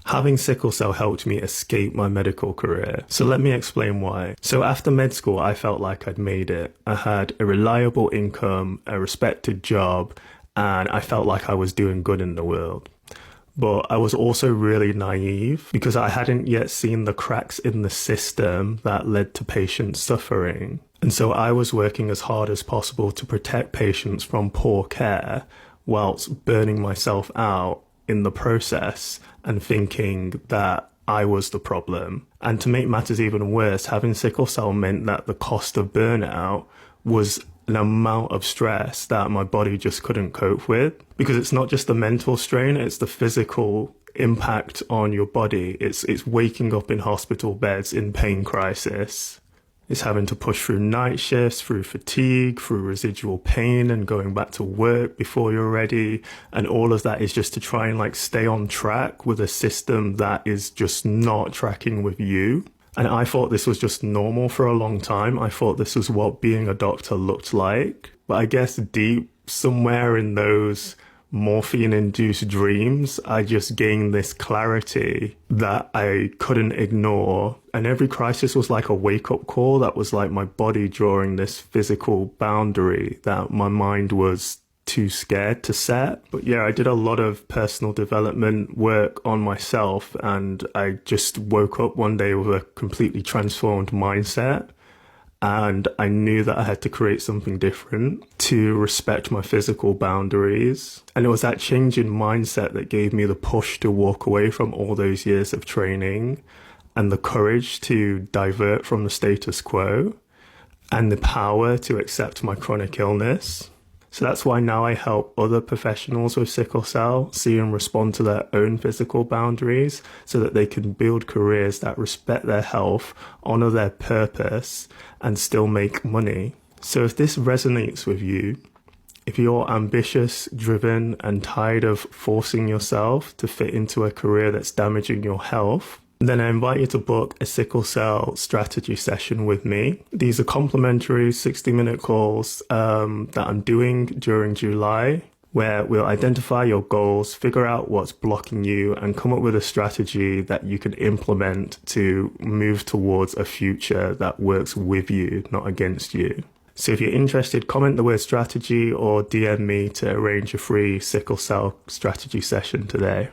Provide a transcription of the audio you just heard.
Having sickle cell helped me escape my medical career. So let me explain why. So after med school, I felt like I'd made it. I had a reliable income, a respected job, and I felt like I was doing good in the world. But I was also really naive because I hadn't yet seen the cracks in the system that led to patients suffering. And so I was working as hard as possible to protect patients from poor care whilst burning myself out in the process and thinking that I was the problem. And to make matters even worse, having sickle cell meant that the cost of burnout was an amount of stress that my body just couldn't cope with. Because it's not just the mental strain, it's the physical impact on your body. It's waking up in hospital beds in pain crisis. It's having to push through night shifts, through fatigue, through residual pain and going back to work before you're ready. And all of that is just to try and stay on track with a system that is just not tracking with you. And I thought this was just normal for a long time. I thought this was what being a doctor looked like. But I guess deep somewhere in those morphine-induced dreams, I just gained this clarity that I couldn't ignore. And every crisis was like a wake-up call that was like my body drawing this physical boundary that my mind was too scared to set. But yeah, I did a lot of personal development work on myself, and I just woke up one day with a completely transformed mindset. And I knew that I had to create something different to respect my physical boundaries. And it was that change in mindset that gave me the push to walk away from all those years of training and the courage to divert from the status quo and the power to accept my chronic illness. So that's why now I help other professionals with sickle cell see and respond to their own physical boundaries so that they can build careers that respect their health, honor their purpose, and still make money. So if this resonates with you, if you're ambitious, driven, and tired of forcing yourself to fit into a career that's damaging your health, then I invite you to book a sickle cell strategy session with me. These are complimentary 60-minute calls that I'm doing during July, where we'll identify your goals, figure out what's blocking you, and come up with a strategy that you can implement to move towards a future that works with you, not against you. So if you're interested, comment the word strategy or DM me to arrange a free sickle cell strategy session today.